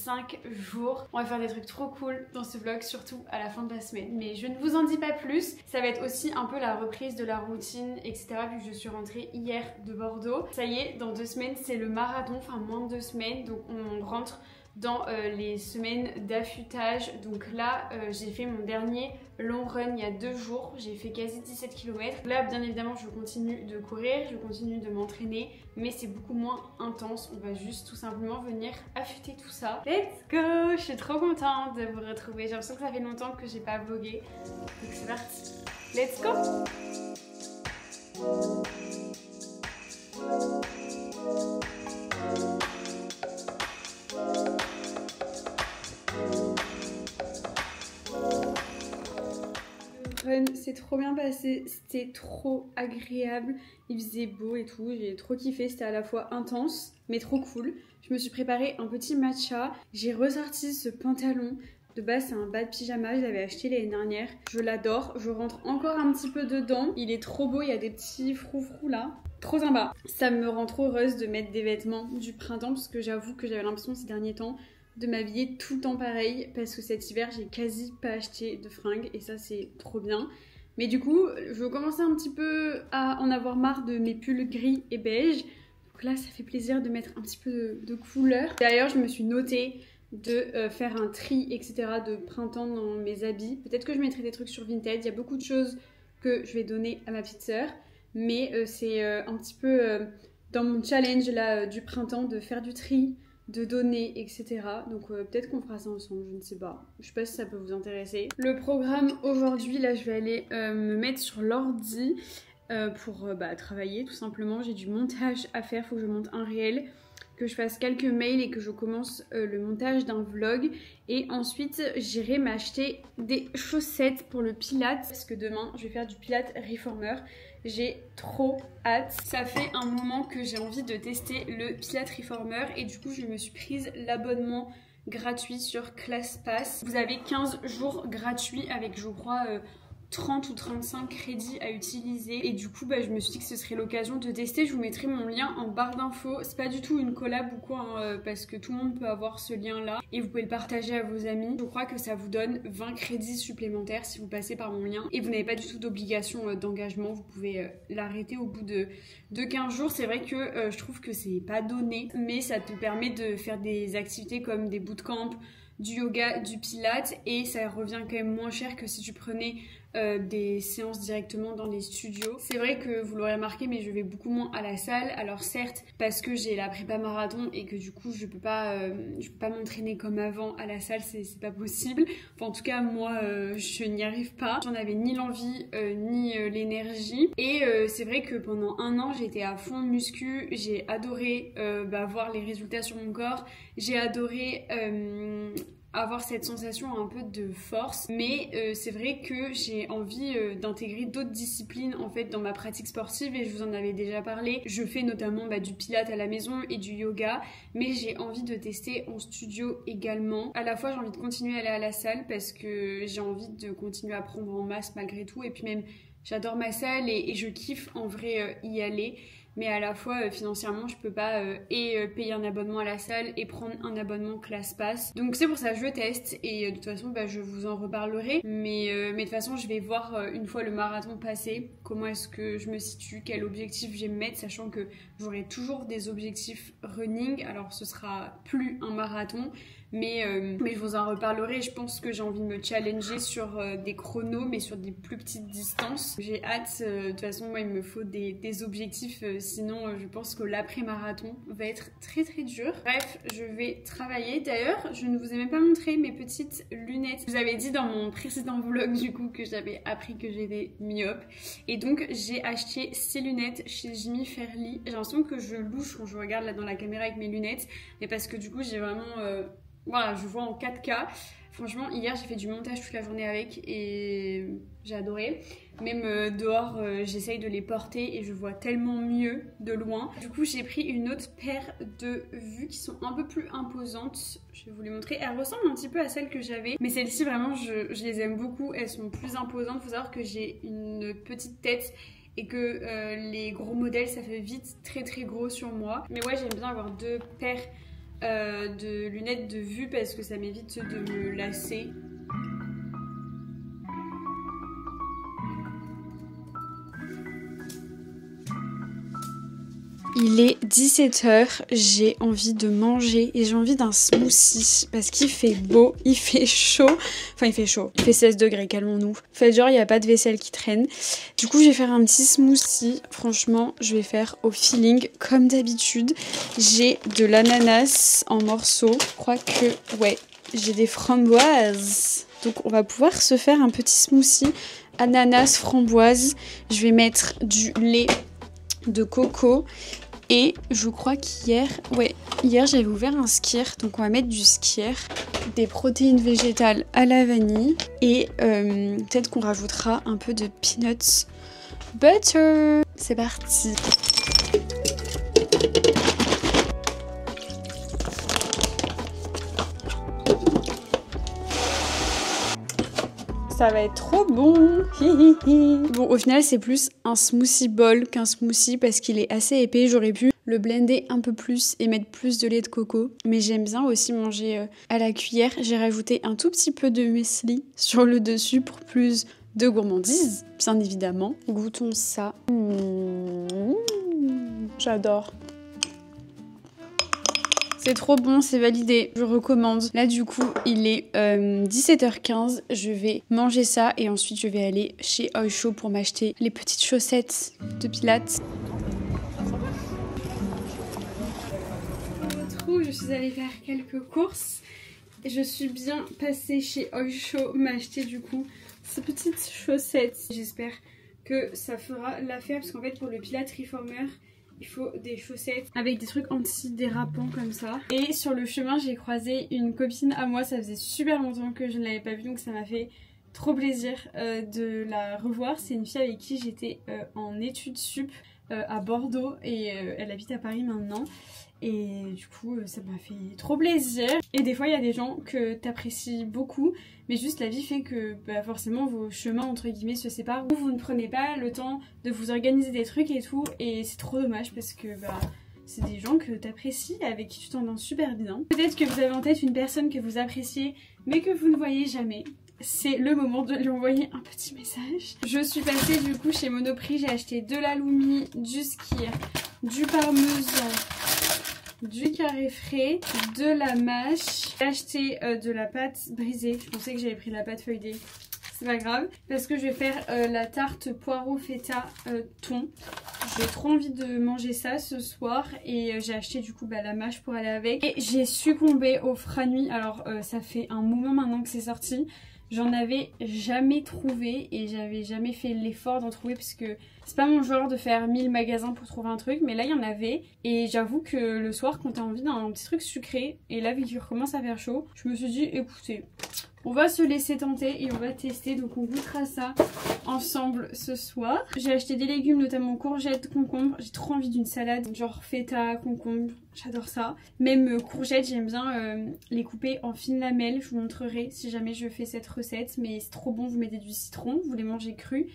5 jours. On va faire des trucs trop cool dans ce vlog, surtout à la fin de la semaine. Mais je ne vous en dis pas plus. Ça va être aussi un peu la reprise de la routine, etc. Vu que je suis rentrée hier de Bordeaux. Ça y est, dans 2 semaines, c'est le marathon, enfin moins de 2 semaines. Donc on rentre dans les semaines d'affûtage. Donc là j'ai fait mon dernier long run il y a 2 jours, j'ai fait quasi 17 km. Là bien évidemment je continue de courir, je continue de m'entraîner, mais c'est beaucoup moins intense. On va juste tout simplement venir affûter tout ça. Let's go! Je suis trop contente de vous retrouver, j'ai l'impression que ça fait longtemps que j'ai pas vlogué. Donc c'est parti, let's go! C'est trop bien passé, c'était trop agréable, il faisait beau et tout, j'ai trop kiffé, c'était à la fois intense mais trop cool. Je me suis préparé un petit matcha, j'ai ressorti ce pantalon, de base c'est un bas de pyjama, je l'avais acheté l'année dernière, je l'adore, je rentre encore un petit peu dedans, il est trop beau, il y a des petits froufrous là. Trop sympa. Ça me rend trop heureuse de mettre des vêtements du printemps parce que j'avoue que j'avais l'impression ces derniers temps de m'habiller tout le temps pareil parce que cet hiver j'ai quasi pas acheté de fringues et ça c'est trop bien. Mais du coup je commençais un petit peu à en avoir marre de mes pulls gris et beige. Donc là ça fait plaisir de mettre un petit peu de couleur. D'ailleurs je me suis notée de faire un tri etc de printemps dans mes habits. Peut-être que je mettrai des trucs sur Vinted, il y a beaucoup de choses que je vais donner à ma petite sœur. Mais c'est un petit peu dans mon challenge là du printemps de faire du tri, de donner, etc. Donc peut-être qu'on fera ça ensemble, je ne sais pas. Je sais pas si ça peut vous intéresser. Le programme aujourd'hui, là je vais aller me mettre sur l'ordi pour travailler tout simplement. J'ai du montage à faire, il faut que je monte un réel, que je fasse quelques mails et que je commence le montage d'un vlog. Et ensuite j'irai m'acheter des chaussettes pour le pilates parce que demain je vais faire du pilates reformer. J'ai trop hâte. Ça fait un moment que j'ai envie de tester le pilates reformer et du coup je me suis prise l'abonnement gratuit sur ClassPass. Vous avez 15 jours gratuits avec je crois 30 ou 35 crédits à utiliser et du coup je me suis dit que ce serait l'occasion de tester. Je vous mettrai mon lien en barre d'infos. C'est pas du tout une collab ou quoi hein, parce que tout le monde peut avoir ce lien là et vous pouvez le partager à vos amis. Je crois que ça vous donne 20 crédits supplémentaires si vous passez par mon lien et vous n'avez pas du tout d'obligation d'engagement. Vous pouvez l'arrêter au bout de 15 jours. C'est vrai que je trouve que c'est pas donné mais ça te permet de faire des activités comme des bootcamps, du yoga, du pilates et ça revient quand même moins cher que si tu prenais des séances directement dans les studios. C'est vrai que vous l'aurez remarqué mais je vais beaucoup moins à la salle. Alors certes parce que j'ai la prépa marathon et que du coup je peux pas m'entraîner comme avant à la salle, c'est pas possible. Enfin en tout cas moi je n'y arrive pas. J'en avais ni l'envie ni l'énergie et c'est vrai que pendant 1 an j'étais à fond muscu. J'ai adoré voir les résultats sur mon corps. J'ai adoré avoir cette sensation un peu de force mais c'est vrai que j'ai envie d'intégrer d'autres disciplines en fait dans ma pratique sportive et je vous en avais déjà parlé. Je fais notamment du pilates à la maison et du yoga mais j'ai envie de tester en studio également. À la fois j'ai envie de continuer à aller à la salle parce que j'ai envie de continuer à prendre en masse malgré tout et puis même j'adore ma salle et je kiffe en vrai y aller. Mais à la fois financièrement je peux pas payer un abonnement à la salle et prendre un abonnement ClassPass. Donc c'est pour ça que je teste et de toute façon je vous en reparlerai. Mais de toute façon je vais voir une fois le marathon passé comment est-ce que je me situe, quel objectif je vais me mettre, sachant que j'aurai toujours des objectifs running. Alors ce sera plus un marathon mais je vous en reparlerai. Je pense que j'ai envie de me challenger sur des chronos mais sur des plus petites distances. J'ai hâte, de toute façon moi il me faut des objectifs sinon je pense que l'après-marathon va être très très dur. Bref, je vais travailler. D'ailleurs, je ne vous ai même pas montré mes petites lunettes. Je vous avais dit dans mon précédent vlog du coup que j'avais appris que j'étais myope. Et donc j'ai acheté ces lunettes chez Jimmy Fairly. J'ai l'impression que je louche quand je regarde là dans la caméra avec mes lunettes. Mais parce que du coup j'ai vraiment... voilà, je vois en 4K. Franchement, hier j'ai fait du montage toute la journée avec et j'ai adoré. Même dehors, j'essaye de les porter et je vois tellement mieux de loin. Du coup, j'ai pris une autre paire de vues qui sont un peu plus imposantes. Je vais vous les montrer. Elles ressemblent un petit peu à celles que j'avais. Mais celles-ci, vraiment, je les aime beaucoup. Elles sont plus imposantes. Il faut savoir que j'ai une petite tête et que les gros modèles, ça fait vite très très gros sur moi. Mais ouais, j'aime bien avoir 2 paires de lunettes de vue parce que ça m'évite de me lasser. Il est 17 h, j'ai envie de manger et j'ai envie d'un smoothie parce qu'il fait beau, il fait chaud, enfin il fait chaud, il fait 16 degrés, calmons-nous. Faites genre il n'y a pas de vaisselle qui traîne. Du coup je vais faire un petit smoothie, franchement je vais faire au feeling comme d'habitude. J'ai de l'ananas en morceaux, je crois que ouais, j'ai des framboises. Donc on va pouvoir se faire un petit smoothie ananas framboise. Je vais mettre du lait de coco. Et je crois qu'hier, hier j'avais ouvert un skyr, donc on va mettre du skyr, des protéines végétales à la vanille et peut-être qu'on rajoutera un peu de peanut butter. C'est parti. Ça va être trop bon. Bon, au final, c'est plus un smoothie bowl qu'un smoothie parce qu'il est assez épais. J'aurais pu le blender un peu plus et mettre plus de lait de coco. Mais j'aime bien aussi manger à la cuillère. J'ai rajouté un tout petit peu de muesli sur le dessus pour plus de gourmandise, bien évidemment. Goûtons ça. J'adore. C'est trop bon, c'est validé, je recommande. Là du coup, il est 17 h 15, je vais manger ça et ensuite je vais aller chez Oysho pour m'acheter les petites chaussettes de pilates. Je suis allée faire quelques courses et je suis bien passée chez Oysho m'acheter du coup ces petites chaussettes. J'espère que ça fera l'affaire parce qu'en fait pour le Pilates Reformer, il faut des chaussettes avec des trucs anti-dérapants comme ça. Et sur le chemin, j'ai croisé une copine à moi. Ça faisait super longtemps que je ne l'avais pas vue, donc ça m'a fait trop plaisir de la revoir. C'est une fille avec qui j'étais en études sup à Bordeaux et elle habite à Paris maintenant. Et du coup, ça m'a fait trop plaisir. Et des fois, il y a des gens que t'apprécies beaucoup, mais juste la vie fait que forcément vos chemins entre guillemets se séparent. Ou vous ne prenez pas le temps de vous organiser des trucs et tout. Et c'est trop dommage parce que c'est des gens que t'apprécies, avec qui tu t'entends super bien. Peut-être que vous avez en tête une personne que vous appréciez, mais que vous ne voyez jamais. C'est le moment de lui envoyer un petit message. Je suis passée du coup chez Monoprix, j'ai acheté de l'aloumi, du skyr, du parmesan, du carré frais, de la mâche. J'ai acheté de la pâte brisée. Je pensais que j'avais pris de la pâte feuilletée. C'est pas grave. Parce que je vais faire la tarte poireau feta thon. J'ai trop envie de manger ça ce soir. Et j'ai acheté du coup la mâche pour aller avec. Et j'ai succombé au Franui. Alors ça fait un moment maintenant que c'est sorti. J'en avais jamais trouvé et j'avais jamais fait l'effort d'en trouver parce que c'est pas mon genre de faire 1000 magasins pour trouver un truc, mais là il y en avait et j'avoue que le soir quand t'as envie d'un petit truc sucré et là vu qu'il recommence à faire chaud, je me suis dit écoutez, on va se laisser tenter et on va tester, donc on goûtera ça ensemble ce soir. J'ai acheté des légumes, notamment courgettes, concombres. J'ai trop envie d'une salade, genre feta, concombre, j'adore ça. Même courgettes, j'aime bien les couper en fines lamelles. Je vous montrerai si jamais je fais cette recette, mais c'est trop bon, vous mettez du citron, vous les mangez crus.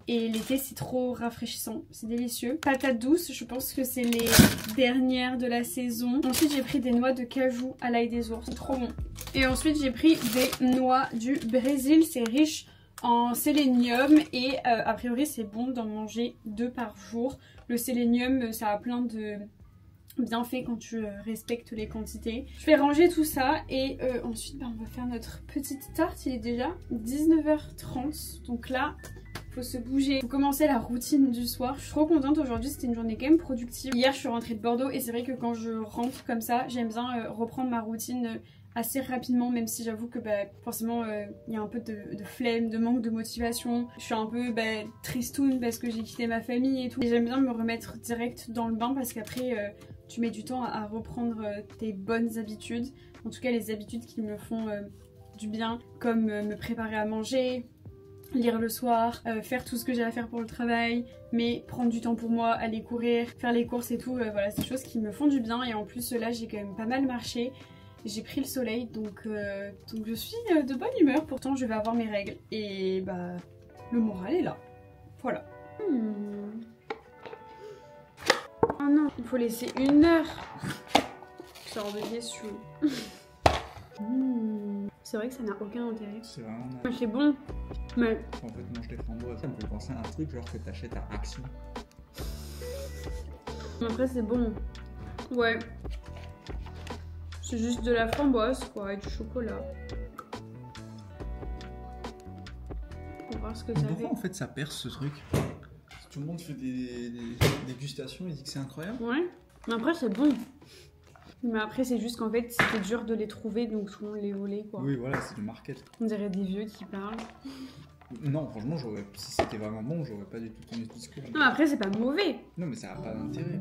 Et l'été c'est trop rafraîchissant, c'est délicieux. Patates douces, je pense que c'est les dernières de la saison. Ensuite j'ai pris des noix de cajou à l'ail des ours, c'est trop bon. Et ensuite j'ai pris des noix du Brésil, c'est riche en sélénium et a priori c'est bon d'en manger 2 par jour. Le sélénium ça a plein de bienfaits quand tu respectes les quantités. Je vais ranger tout ça et ensuite on va faire notre petite tarte. Il est déjà 19 h 30, donc là faut se bouger. Faut commencer la routine du soir. Je suis trop contente aujourd'hui, c'était une journée quand même productive. Hier je suis rentrée de Bordeaux et c'est vrai que quand je rentre comme ça, j'aime bien reprendre ma routine assez rapidement, même si j'avoue que forcément il y a un peu de flemme, de manque de motivation. Je suis un peu tristoune parce que j'ai quitté ma famille et tout. Et j'aime bien me remettre direct dans le bain parce qu'après tu mets du temps à reprendre tes bonnes habitudes. En tout cas les habitudes qui me font du bien, comme me préparer à manger, lire le soir, faire tout ce que j'ai à faire pour le travail, mais prendre du temps pour moi, aller courir, faire les courses et tout, voilà, c'est des choses qui me font du bien. Et en plus là j'ai quand même pas mal marché, j'ai pris le soleil, donc je suis de bonne humeur. Pourtant je vais avoir mes règles et le moral est là, voilà. Oh non, il faut laisser 1 heure. C'est hors de question. C'est vrai que ça n'a aucun intérêt. C'est vraiment Mais c'est bon. Mais en fait, mange des framboises. Ça me fait penser à un truc genre que t'achètes à Action. après c'est bon. Ouais. C'est juste de la framboise quoi et du chocolat. On va voir ce que ça fait. Pourquoi en fait ça perce ce truc? Tout le monde fait des dégustations et dit que c'est incroyable. Ouais. Mais après c'est bon. Mais après c'est juste qu'en fait c'était dur de les trouver donc tout le monde les volait quoi. Oui voilà, c'est du market. On dirait des vieux qui parlent. Non franchement si c'était vraiment bon j'aurais pas du tout ton discours. Non mais après c'est pas mauvais. Non mais ça a pas d'intérêt.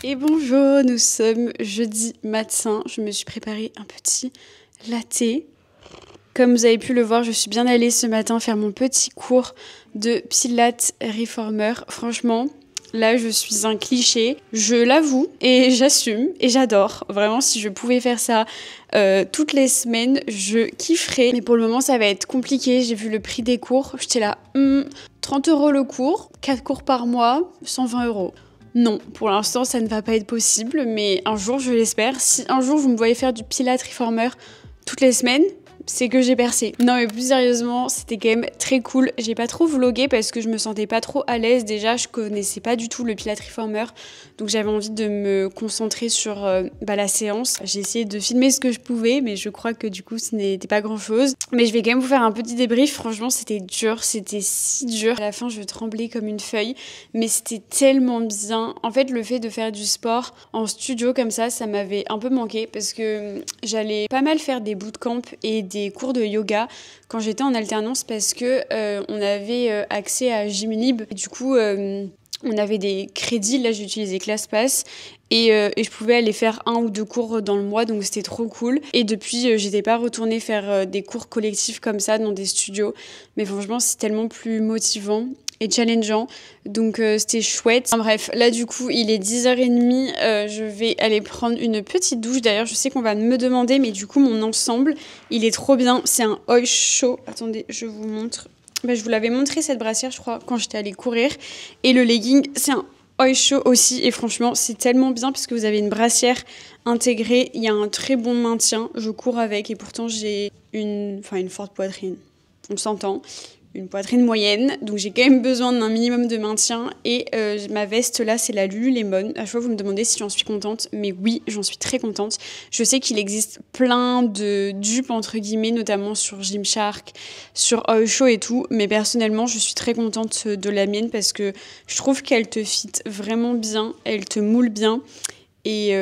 Et bonjour, nous sommes jeudi matin. Je me suis préparé un petit latte. Comme vous avez pu le voir, je suis bien allée ce matin faire mon petit cours de Pilates Reformer. Franchement, là, je suis un cliché. Je l'avoue et j'assume et j'adore. Vraiment, si je pouvais faire ça toutes les semaines, je kifferais. Mais pour le moment, ça va être compliqué. J'ai vu le prix des cours. J'étais là, 30 € le cours, 4 cours par mois, 120 €. Non, pour l'instant, ça ne va pas être possible, mais un jour, je l'espère. Si un jour, vous me voyez faire du Pilates Reformer toutes les semaines, c'est que j'ai percé. Non mais plus sérieusement, c'était quand même très cool. J'ai pas trop vlogué parce que je me sentais pas trop à l'aise. Déjà, je connaissais pas du tout le Pilates Reformer, donc j'avais envie de me concentrer sur la séance. J'ai essayé de filmer ce que je pouvais, mais je crois que du coup, ce n'était pas grand-chose. Mais je vais quand même vous faire un petit débrief. Franchement, c'était dur, c'était si dur. À la fin, je tremblais comme une feuille, mais c'était tellement bien. En fait, le fait de faire du sport en studio comme ça m'avait un peu manqué parce que j'allais pas mal faire des bootcamps et des cours de yoga quand j'étais en alternance parce que on avait accès à Gymlib. Et du coup, on avait des crédits. Là, j'ai utilisé ClassPass et je pouvais aller faire 1 ou 2 cours dans le mois, donc c'était trop cool. Et depuis, j'étais pas retournée faire des cours collectifs comme ça dans des studios. Mais franchement, c'est tellement plus motivant et challengeant, donc c'était chouette. Bref, là du coup il est 10h30, je vais aller prendre une petite douche. D'ailleurs je sais qu'on va me demander, mais du coup mon ensemble il est trop bien, c'est un Oysho. Attendez, je vous montre. Je vous l'avais montré cette brassière je crois quand j'étais allée courir, et le legging c'est un Oysho aussi, et franchement c'est tellement bien parce que vous avez une brassière intégrée, il y a un très bon maintien, je cours avec et pourtant j'ai une forte poitrine, on s'entend. Une poitrine moyenne, donc j'ai quand même besoin d'un minimum de maintien. Et ma veste là, c'est la Lululemon. À chaque fois vous me demandez si j'en suis contente, mais oui, j'en suis très contente. Je sais qu'il existe plein de dupes entre guillemets, notamment sur Gymshark, sur Oysho et tout, mais personnellement je suis très contente de la mienne parce que je trouve qu'elle te fit vraiment bien, elle te moule bien et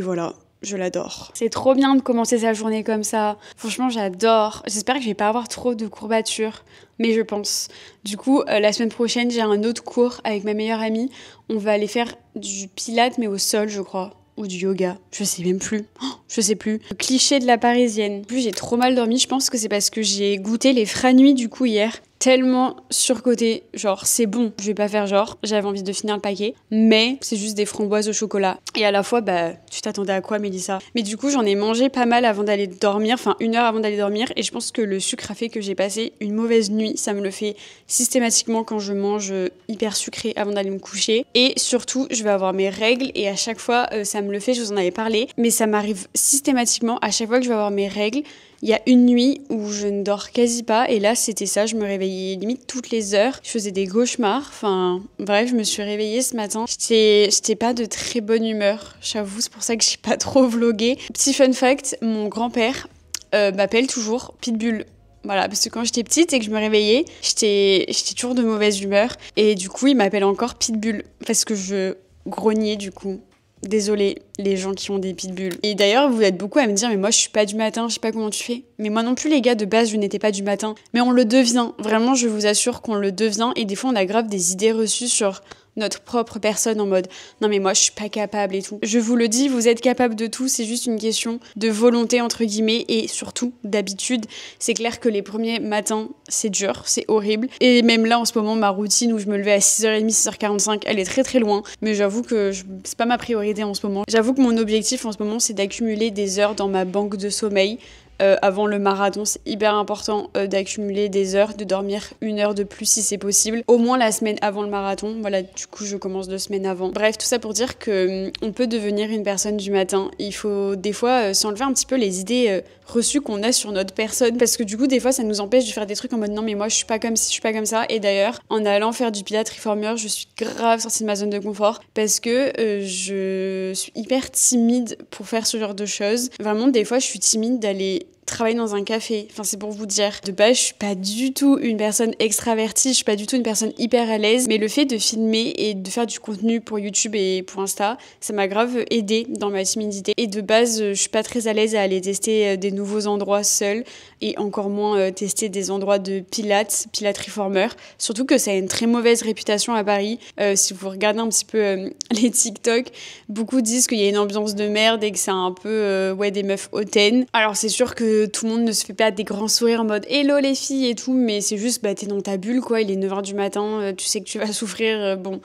voilà. Je l'adore. C'est trop bien de commencer sa journée comme ça. Franchement, j'adore. J'espère que je vais pas avoir trop de courbatures, mais je pense. Du coup, la semaine prochaine, j'ai un autre cours avec ma meilleure amie. On va aller faire du pilates, mais au sol, je crois. Ou du yoga. Je sais même plus. Je sais plus. Le cliché de la parisienne. En plus, j'ai trop mal dormi. Je pense que c'est parce que j'ai goûté les Franuits du coup hier. Tellement surcoté, genre c'est bon, je vais pas faire genre, j'avais envie de finir le paquet, mais c'est juste des framboises au chocolat. Et à la fois, tu t'attendais à quoi Mélissa? Mais du coup j'en ai mangé pas mal avant d'aller dormir, enfin 1 heure avant d'aller dormir, et je pense que le sucre a fait que j'ai passé une mauvaise nuit, ça me le fait systématiquement quand je mange hyper sucré avant d'aller me coucher. Et surtout, je vais avoir mes règles, et à chaque fois ça me le fait, je vous en avais parlé, mais ça m'arrive systématiquement, à chaque fois que je vais avoir mes règles. Il y a une nuit où je ne dors quasi pas, et là c'était ça, je me réveillais limite toutes les heures, je faisais des cauchemars, enfin bref, je me suis réveillée ce matin, j'étais pas de très bonne humeur, j'avoue, c'est pour ça que j'ai pas trop vlogué. Petit fun fact, mon grand-père m'appelle toujours Pitbull. Voilà, parce que quand j'étais petite et que je me réveillais, j'étais toujours de mauvaise humeur, et du coup il m'appelle encore Pitbull, parce que je grognais du coup. Désolée, les gens qui ont des pitbulls. Et d'ailleurs, vous êtes beaucoup à me dire, mais moi je suis pas du matin, je sais pas comment tu fais. Mais moi non plus, les gars, de base, je n'étais pas du matin. Mais on le devient. Vraiment, je vous assure qu'on le devient. Et des fois, on a grave des idées reçues sur notre propre personne en mode non mais moi je suis pas capable et tout. Je vous le dis, vous êtes capable de tout, c'est juste une question de volonté entre guillemets et surtout d'habitude. C'est clair que les premiers matins c'est dur, c'est horrible et même là en ce moment ma routine où je me levais à 6h30, 6h45 elle est très très loin, mais j'avoue que c'est pas ma priorité en ce moment. J'avoue que mon objectif en ce moment c'est d'accumuler des heures dans ma banque de sommeil. Avant le marathon, c'est hyper important d'accumuler des heures, de dormir 1 heure de plus si c'est possible. Au moins la semaine avant le marathon. Voilà, du coup, je commence 2 semaines avant. Bref, tout ça pour dire que on peut devenir une personne du matin. Il faut des fois s'enlever un petit peu les idées reçues qu'on a sur notre personne. Parce que du coup, des fois, ça nous empêche de faire des trucs en mode non, mais moi, je suis pas comme ci, je suis pas comme ça. Et d'ailleurs, en allant faire du Pilates Reformer, je suis grave sortie de ma zone de confort parce que je suis hyper timide pour faire ce genre de choses. Vraiment, des fois, je suis timide d'aller travailler dans un café, enfin c'est pour vous dire. De base, je suis pas du tout une personne extravertie, je suis pas du tout une personne hyper à l'aise, mais le fait de filmer et de faire du contenu pour YouTube et pour Insta, ça m'a grave aidée dans ma timidité. Et de base, je suis pas très à l'aise à aller tester des nouveaux endroits seule et encore moins tester des endroits de Pilates Reformer. Surtout que ça a une très mauvaise réputation à Paris. Si vous regardez un petit peu les TikTok, beaucoup disent qu'il y a une ambiance de merde et que c'est un peu des meufs hautaines. Alors c'est sûr que tout le monde ne se fait pas des grands sourires en mode hello les filles et tout, mais c'est juste t'es dans ta bulle quoi, il est 9h du matin, tu sais que tu vas souffrir, bon.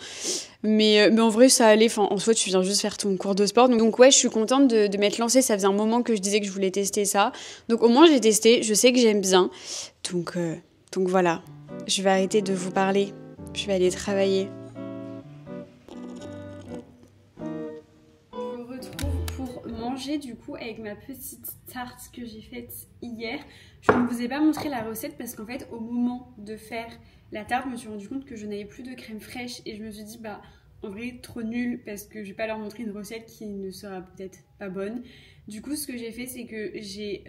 Mais en vrai ça allait, enfin en soi tu viens juste faire ton cours de sport. Donc ouais, je suis contente de m'être lancée, ça faisait un moment que je disais que je voulais tester ça. Donc au moins j'ai testé, je sais que j'aime bien. Donc voilà, je vais arrêter de vous parler, je vais aller travailler. Du coup avec ma petite tarte que j'ai faite hier. Je ne vous ai pas montré la recette parce qu'en fait au moment de faire la tarte je me suis rendu compte que je n'avais plus de crème fraîche et je me suis dit en vrai trop nul parce que je vais pas leur montrer une recette qui ne sera peut-être pas bonne. Du coup ce que j'ai fait c'est que j'ai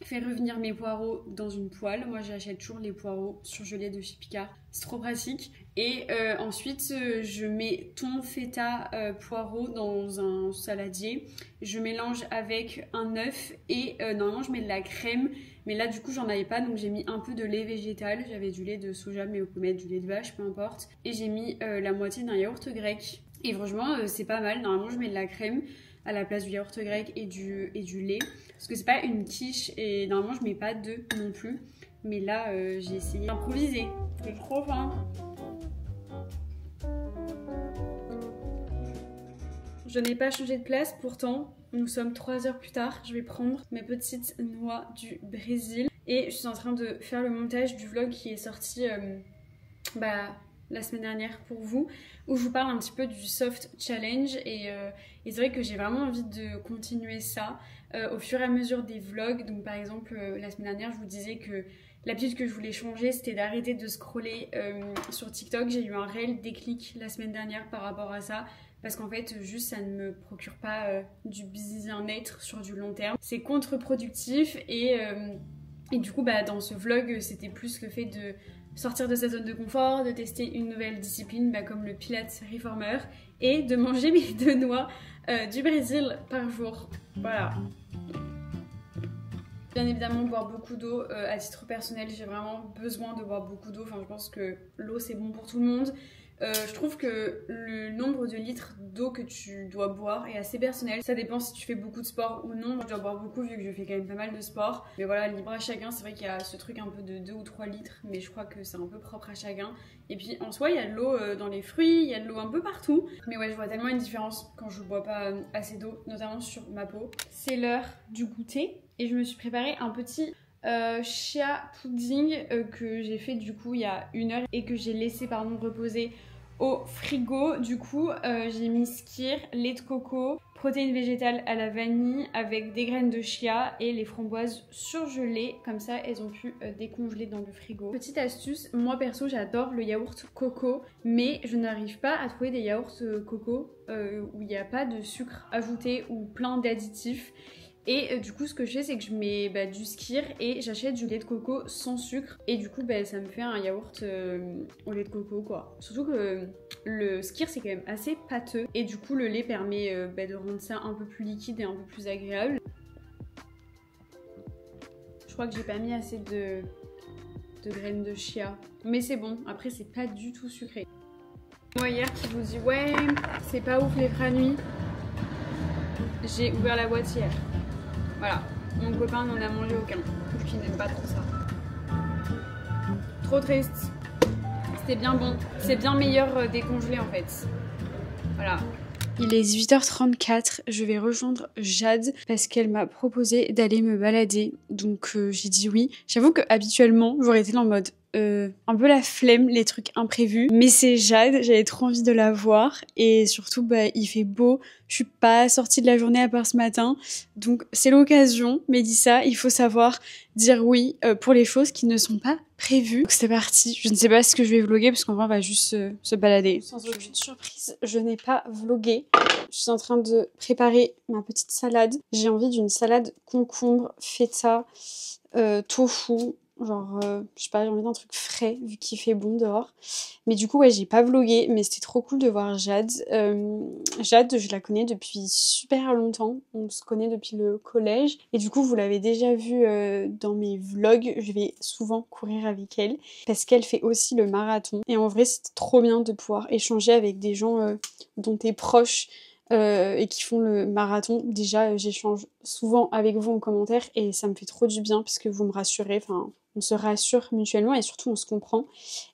fait revenir mes poireaux dans une poêle. Moi j'achète toujours les poireaux surgelés de chez Picard, c'est trop pratique. Et ensuite je mets thon, feta, poireaux dans un saladier. Je mélange avec un œuf et normalement je mets de la crème. Mais là du coup j'en avais pas donc j'ai mis un peu de lait végétal. J'avais du lait de soja mais vous pouvez mettre du lait de vache, peu importe. Et j'ai mis la moitié d'un yaourt grec. Et franchement c'est pas mal. Normalement je mets de la crème à la place du yaourt grec et du lait. Parce que c'est pas une quiche et normalement je mets pas d'œufs non plus. Mais là j'ai essayé d'improviser. J'ai trop faim. Je n'ai pas changé de place, pourtant nous sommes 3 heures plus tard. Je vais prendre mes petites noix du Brésil et je suis en train de faire le montage du vlog qui est sorti la semaine dernière pour vous, où je vous parle un petit peu du soft challenge et c'est vrai que j'ai vraiment envie de continuer ça au fur et à mesure des vlogs. Donc par exemple la semaine dernière je vous disais que l'habitude que je voulais changer c'était d'arrêter de scroller sur TikTok. J'ai eu un réel déclic la semaine dernière par rapport à ça. Parce qu'en fait, juste ça ne me procure pas du bien-être sur du long terme. C'est contre-productif et du coup, dans ce vlog, c'était plus le fait de sortir de sa zone de confort, de tester une nouvelle discipline comme le Pilates Reformer et de manger mes 2 noix du Brésil par jour. Voilà. Bien évidemment, boire beaucoup d'eau. À titre personnel, j'ai vraiment besoin de boire beaucoup d'eau. Enfin, je pense que l'eau, c'est bon pour tout le monde. Je trouve que le nombre de litres d'eau que tu dois boire est assez personnel. Ça dépend si tu fais beaucoup de sport ou non. Moi, je dois boire beaucoup vu que je fais quand même pas mal de sport. Mais voilà, libre à chacun. C'est vrai qu'il y a ce truc un peu de 2 ou 3 litres. Mais je crois que c'est un peu propre à chacun. Et puis en soi, il y a de l'eau dans les fruits. Il y a de l'eau un peu partout. Mais ouais, je vois tellement une différence quand je bois pas assez d'eau. Notamment sur ma peau. C'est l'heure du goûter. Et je me suis préparé un petit chia pudding que j'ai fait du coup il y a 1 heure et que j'ai laissé reposer au frigo. Du coup j'ai mis skyr, lait de coco, protéines végétales à la vanille avec des graines de chia et les framboises surgelées, comme ça elles ont pu décongeler dans le frigo. Petite astuce, moi perso j'adore le yaourt coco mais je n'arrive pas à trouver des yaourts coco où il n'y a pas de sucre ajouté ou plein d'additifs. Et du coup ce que je fais c'est que je mets du skyr et j'achète du lait de coco sans sucre. Et du coup ça me fait un yaourt au lait de coco quoi. Surtout que le skyr c'est quand même assez pâteux. Et du coup le lait permet de rendre ça un peu plus liquide et un peu plus agréable. Je crois que j'ai pas mis assez de graines de chia. Mais c'est bon, après c'est pas du tout sucré. Moi hier qui vous dis ouais c'est pas ouf les nuit. J'ai ouvert la boîte hier. Voilà, mon copain n'en a mangé aucun. Parce qu'il n'aime pas trop ça. Trop triste. C'était bien bon. C'est bien meilleur décongelé en fait. Voilà. Il est 18h34, je vais rejoindre Jade parce qu'elle m'a proposé d'aller me balader. Donc j'ai dit oui. J'avoue que habituellement j'aurais été en mode un peu la flemme, les trucs imprévus. Mais c'est Jade, j'avais trop envie de la voir. Et surtout, il fait beau. Je suis pas sortie de la journée à part ce matin. Donc c'est l'occasion. Mélissa, il faut savoir dire oui pour les choses qui ne sont pas prévues. Donc c'est parti. Je ne sais pas ce que je vais vlogger parce qu'en vrai on va juste se balader. Sans aucune surprise, je n'ai pas vlogué. Je suis en train de préparer ma petite salade. J'ai envie d'une salade concombre, feta, tofu. Genre, je sais pas, j'ai envie d'un truc frais vu qu'il fait bon dehors. Mais du coup, ouais, j'ai pas vlogué, mais c'était trop cool de voir Jade. Jade, je la connais depuis super longtemps. On se connaît depuis le collège. Et du coup, vous l'avez déjà vu dans mes vlogs. Je vais souvent courir avec elle parce qu'elle fait aussi le marathon. Et en vrai, c'est trop bien de pouvoir échanger avec des gens dont t'es proche. Et qui font le marathon. Déjà, j'échange souvent avec vous en commentaire et ça me fait trop du bien parce que vous me rassurez. Enfin, on se rassure mutuellement et surtout on se comprend.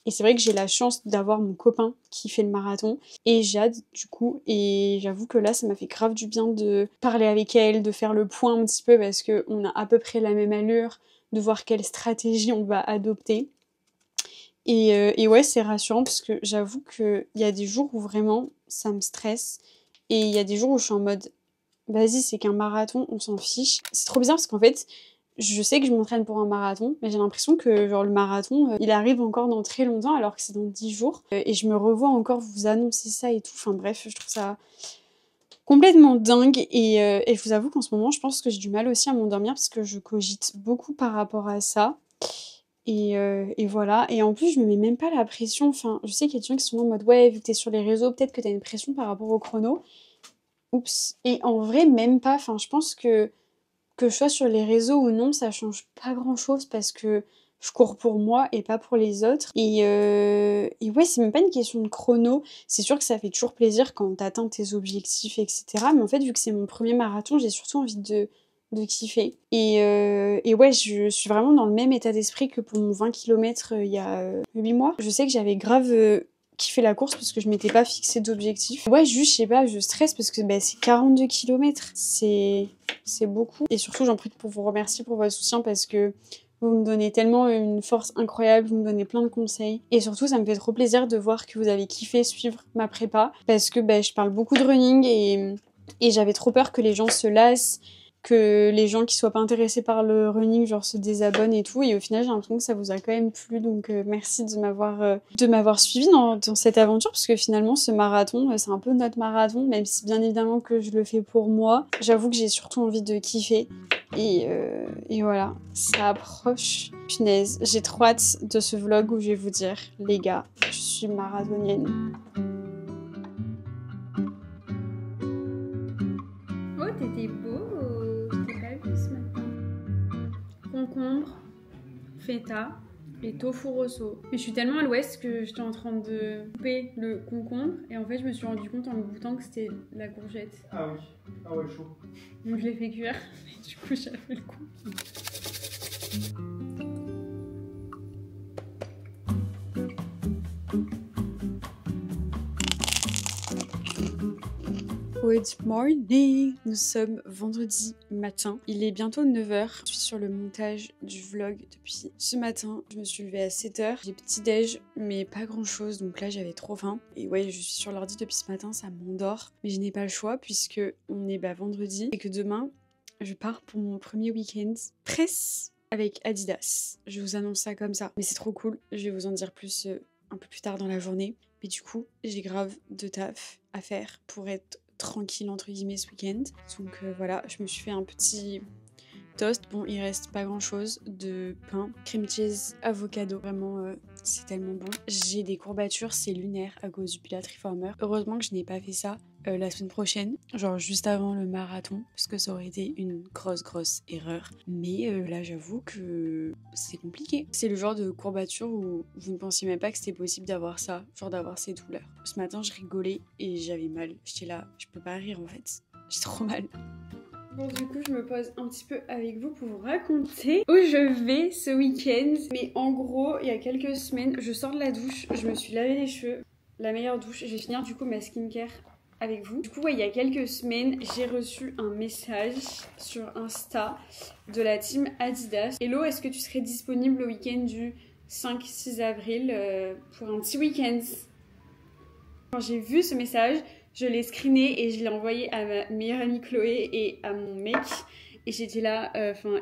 Et c'est vrai que j'ai la chance d'avoir mon copain qui fait le marathon et Jade du coup. Et j'avoue que là, ça m'a fait grave du bien de parler avec elle, de faire le point un petit peu parce qu'on a à peu près la même allure, de voir quelle stratégie on va adopter. Et ouais, c'est rassurant parce que j'avoue qu'il y a des jours où vraiment ça me stresse. Et il y a des jours où je suis en mode, vas-y, c'est qu'un marathon, on s'en fiche. C'est trop bizarre parce qu'en fait, je sais que je m'entraîne pour un marathon, mais j'ai l'impression que genre le marathon, il arrive encore dans très longtemps alors que c'est dans 10 jours. Et je me revois encore vous annoncer ça et tout. Enfin bref, je trouve ça complètement dingue. Et je vous avoue qu'en ce moment, je pense que j'ai du mal aussi à m'endormir parce que je cogite beaucoup par rapport à ça. Et voilà. Et en plus, je me mets même pas la pression. Enfin, je sais qu'il y a des gens qui sont en mode ouais, vu que t'es sur les réseaux, peut-être que t'as une pression par rapport au chrono. Oups. Et en vrai, même pas. Enfin, je pense que je sois sur les réseaux ou non, ça change pas grand-chose parce que je cours pour moi et pas pour les autres. Et ouais, c'est même pas une question de chrono. C'est sûr que ça fait toujours plaisir quand t'atteins tes objectifs, etc. Mais en fait, vu que c'est mon premier marathon, j'ai surtout envie de kiffer. Et ouais, je suis vraiment dans le même état d'esprit que pour mon 20 km il y a 8 mois. Je sais que j'avais grave kiffé la course parce que je m'étais pas fixé d'objectif. Ouais, juste, je sais pas, je stresse parce que c'est 42 km. C'est beaucoup. Et surtout, j'en profite pour vous remercier pour votre soutien parce que vous me donnez tellement une force incroyable, vous me donnez plein de conseils. Et surtout, ça me fait trop plaisir de voir que vous avez kiffé suivre ma prépa parce que je parle beaucoup de running et j'avais trop peur que les gens se lassent, que les gens qui soient pas intéressés par le running genre se désabonnent et tout. Et au final, j'ai l'impression que ça vous a quand même plu. Donc merci de m'avoir suivi dans cette aventure parce que finalement, ce marathon, c'est un peu notre marathon, même si bien évidemment que je le fais pour moi. J'avoue que j'ai surtout envie de kiffer. Et voilà, ça approche. Punaise, j'ai trop hâte de ce vlog où je vais vous dire, les gars, je suis marathonienne. Oh, t'étais beau, je t'ai pas vu ce matin. Concombre, feta et tofu rosso. Mais je suis tellement à l'ouest que j'étais en train de couper le concombre et en fait je me suis rendu compte en le goûtant que c'était la courgette. Ah oui, ah ouais, chaud. Donc je l'ai fait cuire, mais du coup j'ai fait le coup. Good morning! Nous sommes vendredi matin. Il est bientôt 9h. Je suis sur le montage du vlog depuis ce matin. Je me suis levée à 7h. J'ai petit déj, mais pas grand chose. Donc là, j'avais trop faim. Et ouais, je suis sur l'ordi depuis ce matin. Ça m'endort. Mais je n'ai pas le choix puisque on est vendredi et que demain, je pars pour mon premier week-end presse avec Adidas. Je vous annonce ça comme ça. Mais c'est trop cool. Je vais vous en dire plus un peu plus tard dans la journée. Mais du coup, j'ai grave de taf à faire pour être tranquille entre guillemets ce week-end. Donc voilà, je me suis fait un petit toast. Bon, il reste pas grand chose de pain, cream cheese, avocado. Vraiment, c'est tellement bon. J'ai des courbatures, c'est lunaire à cause du Pilate Reformer. Heureusement que je n'ai pas fait ça la semaine prochaine, genre juste avant le marathon, parce que ça aurait été une grosse erreur. Mais là, j'avoue que c'est compliqué. C'est le genre de courbature où vous ne pensiez même pas que c'était possible d'avoir ça, genre d'avoir ces douleurs. Ce matin, je rigolais et j'avais mal. J'étais là, je peux pas rire en fait. J'ai trop mal. Bon, du coup, je me pose un petit peu avec vous pour vous raconter où je vais ce week-end. Mais en gros, il y a quelques semaines, je sors de la douche, je me suis lavé les cheveux, la meilleure douche. Je vais finir du coup ma skincare avec vous. Du coup, ouais, il y a quelques semaines, j'ai reçu un message sur Insta de la team Adidas. Hello, est-ce que tu serais disponible le week-end du 5-6 avril pour un petit week-end? Quand j'ai vu ce message, je l'ai screené et je l'ai envoyé à ma meilleure amie Chloé et à mon mec. Et j'étais là,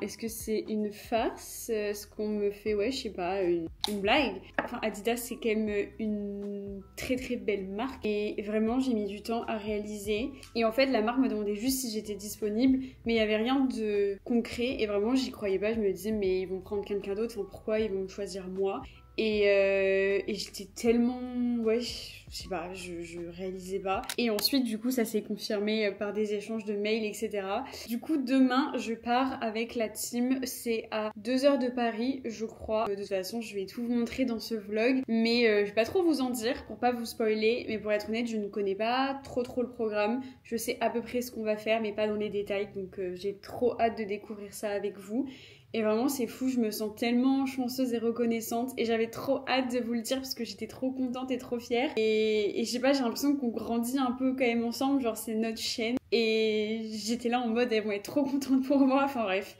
est-ce que c'est une farce ce qu'on me fait, ouais, je sais pas, une blague? Enfin, Adidas, c'est quand même une très belle marque. Et vraiment, j'ai mis du temps à réaliser. Et en fait, la marque me demandait juste si j'étais disponible. Mais il n'y avait rien de concret. Et vraiment, j'y croyais pas. Je me disais, mais ils vont prendre quelqu'un d'autre. Enfin, pourquoi ils vont me choisir moi? Et j'étais tellement... Ouais, je sais pas, je réalisais pas. Et ensuite, du coup, ça s'est confirmé par des échanges de mails, etc. Du coup, demain, je pars avec la team. C'est à 2 heures de Paris, je crois. De toute façon, je vais tout vous montrer dans ce vlog. Mais je vais pas trop vous en dire pour pas vous spoiler. Mais pour être honnête, je ne connais pas trop le programme. Je sais à peu près ce qu'on va faire, mais pas dans les détails. Donc j'ai trop hâte de découvrir ça avec vous. Et vraiment, c'est fou, je me sens tellement chanceuse et reconnaissante. Et j'avais trop hâte de vous le dire parce que j'étais trop contente et trop fière. Et je sais pas, j'ai l'impression qu'on grandit un peu quand même ensemble. Genre, c'est notre chaîne. Et j'étais là en mode, elles vont être trop contentes pour moi. Enfin bref,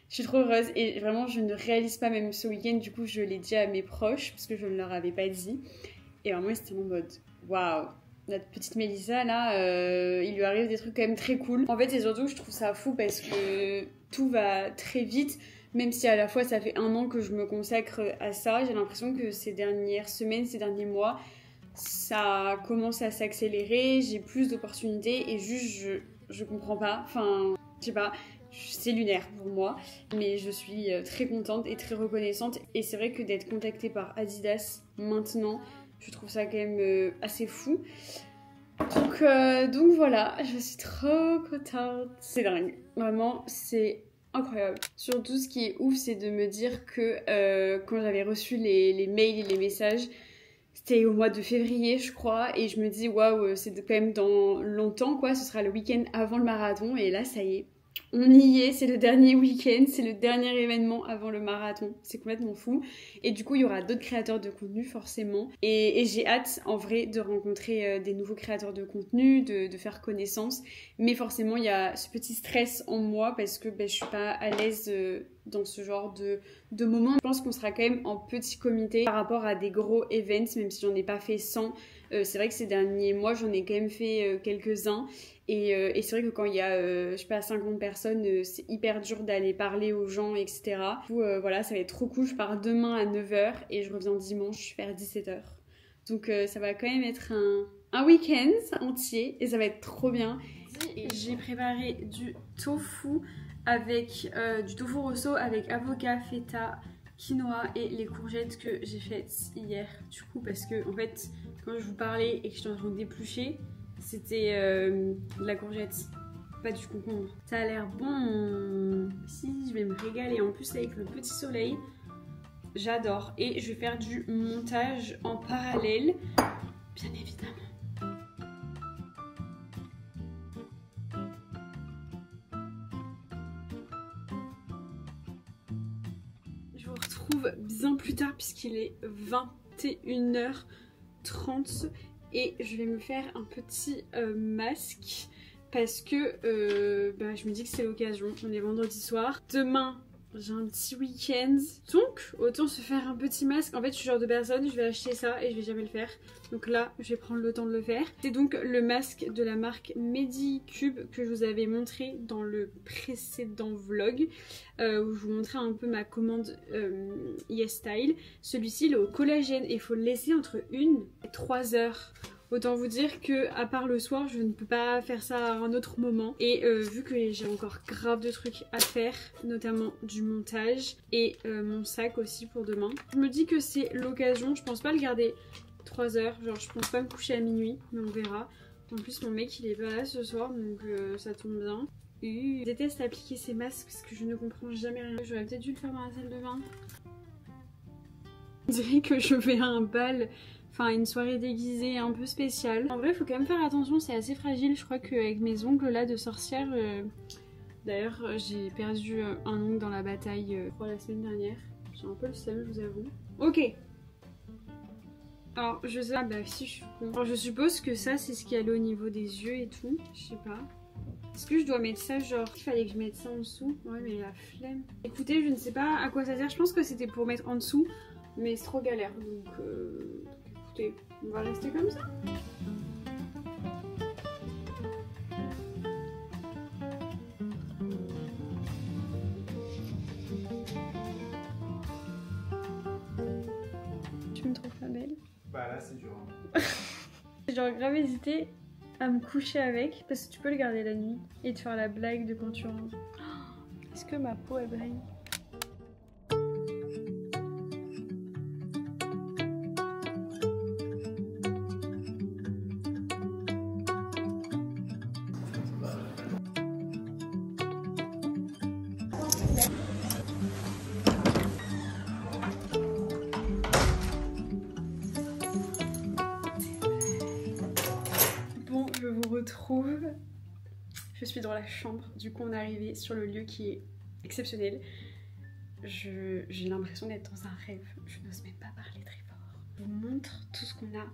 je suis trop heureuse. Et vraiment, je ne réalise pas même ce week-end. Du coup, je l'ai dit à mes proches parce que je ne leur avais pas dit. Et vraiment, c'était en mode, waouh! Notre petite Mélissa, là, il lui arrive des trucs quand même très cool. En fait, c'est surtout que je trouve ça fou parce que tout va très vite. Même si à la fois ça fait 1 an que je me consacre à ça, j'ai l'impression que ces dernières semaines, ces derniers mois, ça commence à s'accélérer, j'ai plus d'opportunités et juste je comprends pas, enfin je sais pas, c'est lunaire pour moi, mais je suis très contente et très reconnaissante et c'est vrai que d'être contactée par Adidas maintenant, je trouve ça quand même assez fou. Donc voilà, je suis trop contente, c'est dingue, vraiment c'est incroyable. Surtout ce qui est ouf, c'est de me dire que quand j'avais reçu les mails et les messages, c'était au mois de février je crois, et je me dis waouh, c'est quand même dans longtemps quoi, ce sera le week-end avant le marathon, et là ça y est, on y est, c'est le dernier week-end, c'est le dernier événement avant le marathon, c'est complètement fou. Et du coup il y aura d'autres créateurs de contenu forcément, et j'ai hâte en vrai de rencontrer des nouveaux créateurs de contenu, de faire connaissance, mais forcément il y a ce petit stress en moi parce que je suis pas à l'aise dans ce genre de moment. Je pense qu'on sera quand même en petit comité par rapport à des gros events, même si j'en ai pas fait 100. C'est vrai que ces derniers mois j'en ai quand même fait quelques-uns. Et c'est vrai que quand il y a, je sais pas, 50 personnes, c'est hyper dur d'aller parler aux gens, etc. Du coup, voilà, ça va être trop cool. Je pars demain à 9 h et je reviens dimanche vers 17 h. Donc ça va quand même être un week-end entier et ça va être trop bien. J'ai préparé du tofu avec du tofu rosso avec avocat, feta, quinoa et les courgettes que j'ai faites hier. Du coup, parce que en fait, quand je vous parlais et que je suis en train de d'éplucher, c'était de la courgette, pas du concombre. Ça a l'air bon. Si, je vais me régaler. En plus, avec le petit soleil, j'adore. Et je vais faire du montage en parallèle, bien évidemment. Je vous retrouve bien plus tard puisqu'il est 21h30. Et je vais me faire un petit masque parce que je me dis que c'est l'occasion. On est vendredi soir. Demain, j'ai un petit week-end. Donc, autant se faire un petit masque. En fait, je suis le genre de personne, je vais acheter ça et je vais jamais le faire. Donc là, je vais prendre le temps de le faire. C'est donc le masque de la marque Medicube que je vous avais montré dans le précédent vlog. Où je vous montrais un peu ma commande YesStyle. Celui-ci, il est au collagène et il faut le laisser entre 1 et 3 heures Autant vous dire que à part le soir, je ne peux pas faire ça à un autre moment. Et vu que j'ai encore grave de trucs à faire, notamment du montage et mon sac aussi pour demain, je me dis que c'est l'occasion. Je pense pas le garder 3 heures, genre je pense pas me coucher à minuit, mais on verra. En plus mon mec il est pas là ce soir, donc ça tombe bien. Je déteste appliquer ces masques parce que je ne comprends jamais rien. J'aurais peut-être dû le faire dans la salle de bain. On dirait que je vais à un bal, enfin une soirée déguisée un peu spéciale. En vrai, il faut quand même faire attention, c'est assez fragile. Je crois qu'avec mes ongles là de sorcière, d'ailleurs j'ai perdu un ongle dans la bataille pour la semaine dernière. J'ai un peu le seum, je vous avoue. Ok. Alors je sais pas, bah si je suis con. Alors je suppose que ça c'est ce qu'il y a là au niveau des yeux et tout. Je sais pas. Est-ce que je dois mettre ça genre, il fallait que je mette ça en dessous? Ouais mais la flemme. Écoutez, je ne sais pas à quoi ça sert. Je pense que c'était pour mettre en dessous. Mais c'est trop galère, donc écoutez, on va rester comme ça. Tu me trouves pas belle? Bah là c'est dur. Hein. J'ai genre grave hésité à me coucher avec, parce que tu peux le garder la nuit et te faire la blague de quand tu rentres. Est-ce que ma peau elle brille? Retrouve. Je suis dans la chambre, du coup on est arrivé sur le lieu qui est exceptionnel. J'ai l'impression d'être dans un rêve, je n'ose même pas parler très fort. Je vous montre tout ce qu'on a,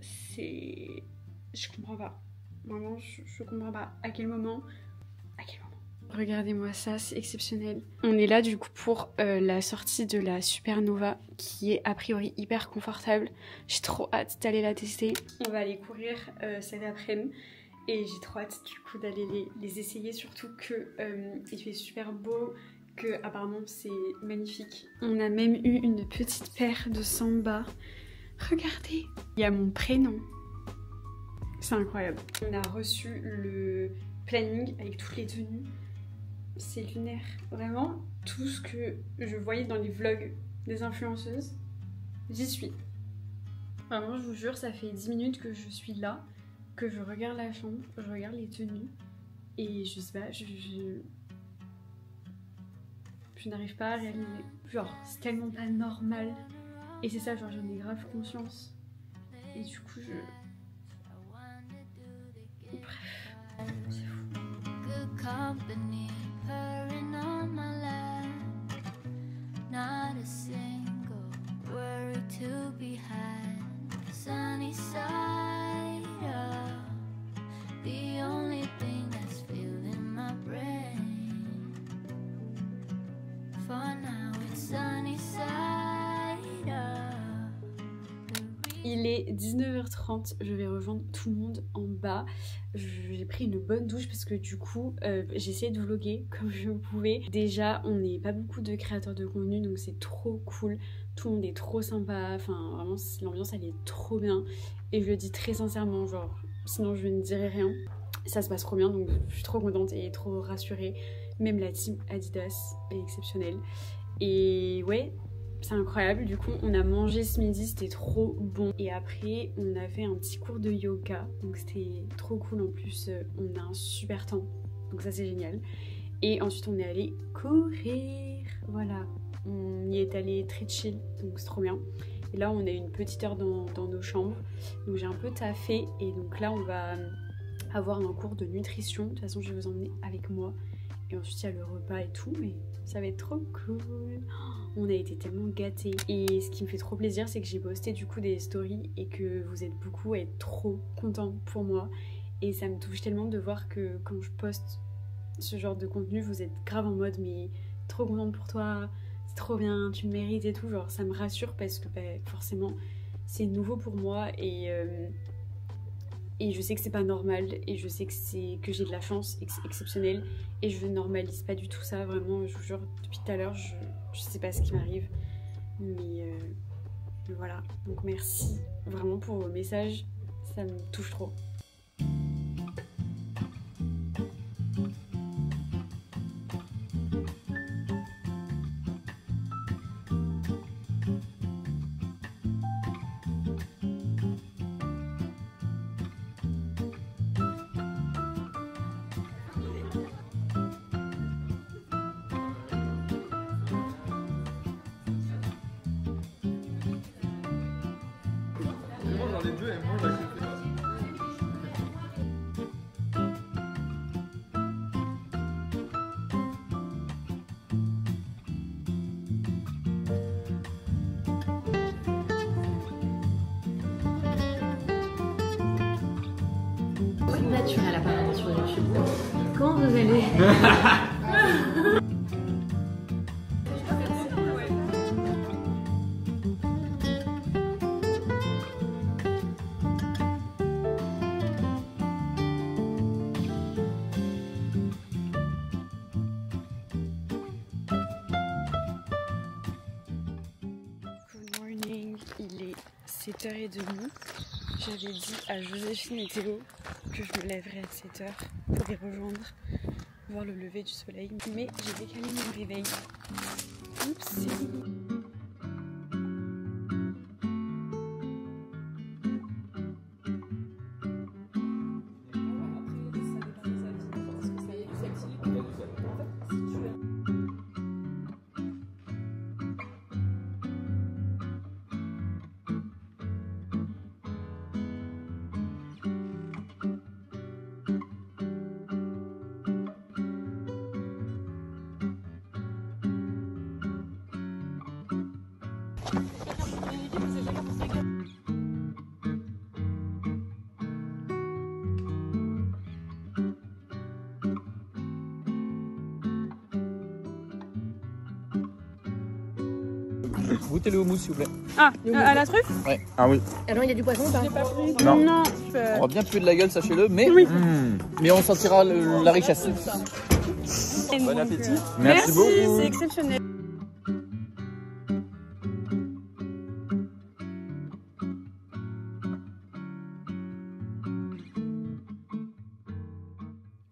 c'est... Je comprends pas, vraiment je comprends pas à quel moment. Regardez-moi ça, c'est exceptionnel. On est là du coup pour la sortie de la Supernova qui est a priori hyper confortable. J'ai trop hâte d'aller la tester. On va aller courir cet après-midi et j'ai trop hâte du coup d'aller les essayer, surtout que il fait super beau, que apparemment c'est magnifique. On a même eu une petite paire de Samba. Regardez, il y a mon prénom. C'est incroyable. On a reçu le planning avec toutes les tenues. C'est lunaire. Vraiment, tout ce que je voyais dans les vlogs des influenceuses, j'y suis. Vraiment, je vous jure, ça fait 10 minutes que je suis là, que je regarde la chambre, je regarde les tenues, et je sais pas, je n'arrive pas à réaliser. Genre, c'est tellement pas normal. Et c'est ça, genre, j'en ai grave conscience. Et du coup, bref, c'est fou. Purring on my lap, not a single worry to be had. Sunny side up, the only thing that's filling my brain. For now it's sunny side up. Il est 19h30, je vais rejoindre tout le monde en bas. J'ai pris une bonne douche parce que du coup j'ai essayé de vlogger comme je pouvais. Déjà on n'est pas beaucoup de créateurs de contenu, donc c'est trop cool. Tout le monde est trop sympa, enfin vraiment l'ambiance elle est trop bien. Et je le dis très sincèrement, genre sinon je ne dirais rien. Ça se passe trop bien, donc je suis trop contente et trop rassurée. Même la team Adidas est exceptionnelle. Et ouais, c'est incroyable. Du coup on a mangé ce midi, c'était trop bon. Et après on a fait un petit cours de yoga, donc c'était trop cool. En plus on a un super temps, donc ça c'est génial. Et ensuite on est allé courir, voilà. On y est allé très chill, donc c'est trop bien. Et là on a une petite heure dans nos chambres, donc j'ai un peu taffé. Et donc là on va avoir un cours de nutrition. De toute façon je vais vous emmener avec moi. Et ensuite il y a le repas et tout, mais ça va être trop cool. On a été tellement gâtés. Et ce qui me fait trop plaisir, c'est que j'ai posté du coup des stories et que vous êtes beaucoup à être trop contents pour moi. Et ça me touche tellement de voir que quand je poste ce genre de contenu, vous êtes grave en mode mais trop contente pour toi, c'est trop bien, tu le mérites et tout. Genre ça me rassure parce que bah, forcément c'est nouveau pour moi et je sais que c'est pas normal et je sais que j'ai de la chance et que c'est exceptionnel et je normalise pas du tout ça, vraiment. Je vous jure, depuis tout à l'heure je sais pas ce qui m'arrive, mais voilà. Donc merci vraiment pour vos messages, Ça me touche trop. Dans les deux, et moi, on va kiffer. Naturel apparemment sur YouTube. Comment vous allez? Good morning, il est 7h30. J'avais dit à Joséphine et Théo que je me lèverais à 7h pour les rejoindre, voir le lever du soleil. Mais j'ai décalé mon réveil. Oups. Goûtez le houmous s'il vous plaît. Ah, à la truffe? Ouais. Ah oui. Alors il y a du poisson ou pas? J'ai pas pris. Non. Non. On va bien puer de la gueule, sachez-le, mais, Oui. mais on sentira la richesse. Bon appétit. Merci beaucoup. C'est exceptionnel.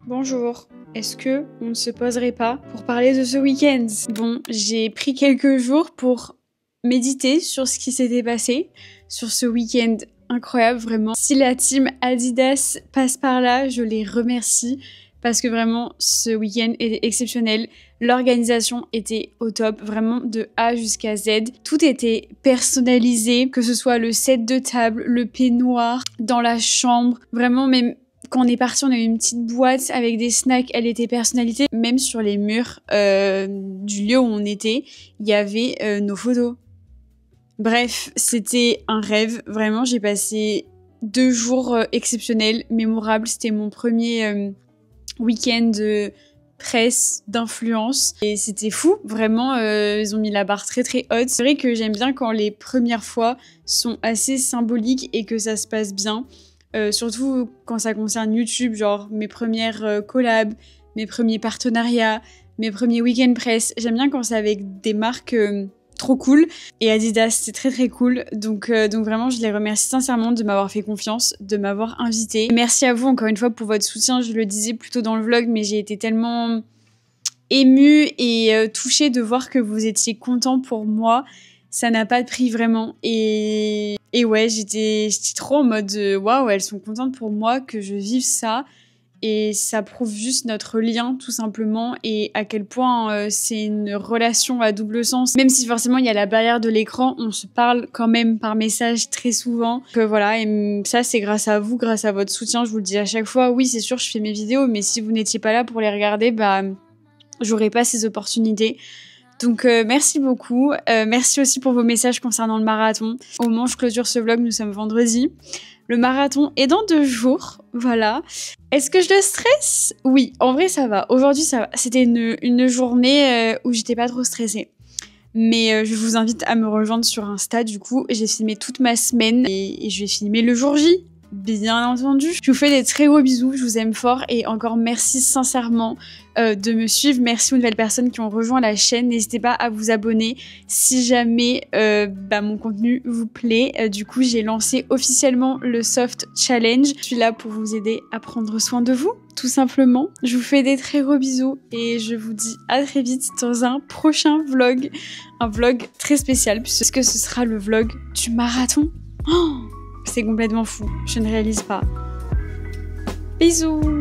Bonjour. Est-ce que on ne se poserait pas pour parler de ce week-end? Bon, j'ai pris quelques jours pour méditer sur ce qui s'était passé, sur ce week-end incroyable, vraiment. Si la team Adidas passe par là, je les remercie parce que vraiment, ce week-end était exceptionnel. L'organisation était au top, vraiment de A jusqu'à Z. Tout était personnalisé, que ce soit le set de table, le peignoir, dans la chambre, vraiment même... Quand on est parti, on a eu une petite boîte avec des snacks, elle était personnalisée. Même sur les murs du lieu où on était, il y avait nos photos. Bref, c'était un rêve. Vraiment, j'ai passé 2 jours exceptionnels, mémorables. C'était mon premier week-end de presse, d'influence. Et c'était fou, vraiment. Ils ont mis la barre très très haute. C'est vrai que j'aime bien quand les premières fois sont assez symboliques et que ça se passe bien. Surtout quand ça concerne YouTube, genre mes premières collabs, mes premiers partenariats, mes premiers week-end presse. J'aime bien quand c'est avec des marques trop cool. Et Adidas, c'est très très cool. Donc vraiment, je les remercie sincèrement de m'avoir fait confiance, de m'avoir invitée. Merci à vous encore une fois pour votre soutien. Je le disais plus tôt dans le vlog, mais j'ai été tellement émue et touchée de voir que vous étiez contents pour moi. Ça n'a pas de prix vraiment. Et ouais, j'étais trop en mode waouh, elles sont contentes pour moi que je vive ça. Et ça prouve juste notre lien tout simplement et à quel point c'est une relation à double sens. Même si forcément il y a la barrière de l'écran, on se parle quand même par message très souvent. Donc voilà, et ça c'est grâce à vous, grâce à votre soutien. Je vous le dis à chaque fois, oui c'est sûr je fais mes vidéos, mais si vous n'étiez pas là pour les regarder, bah j'aurais pas ces opportunités. Donc merci beaucoup, merci aussi pour vos messages concernant le marathon. Au moment où je clôture ce vlog, nous sommes vendredi. Le marathon est dans 2 jours, voilà. Est-ce que je le stresse? Oui, en vrai ça va. Aujourd'hui ça va. C'était une journée où j'étais pas trop stressée. Mais je vous invite à me rejoindre sur Insta du coup. J'ai filmé toute ma semaine et je vais filmer le jour J. bien entendu. Je vous fais des très gros bisous, je vous aime fort et encore merci sincèrement de me suivre. Merci aux nouvelles personnes qui ont rejoint la chaîne. N'hésitez pas à vous abonner si jamais mon contenu vous plaît. Du coup, j'ai lancé officiellement le Soft Challenge. Je suis là pour vous aider à prendre soin de vous, tout simplement. Je vous fais des très gros bisous et je vous dis à très vite dans un prochain vlog. Un vlog très spécial puisque ce sera le vlog du marathon. Oh, c'est complètement fou, je ne réalise pas. Bisous!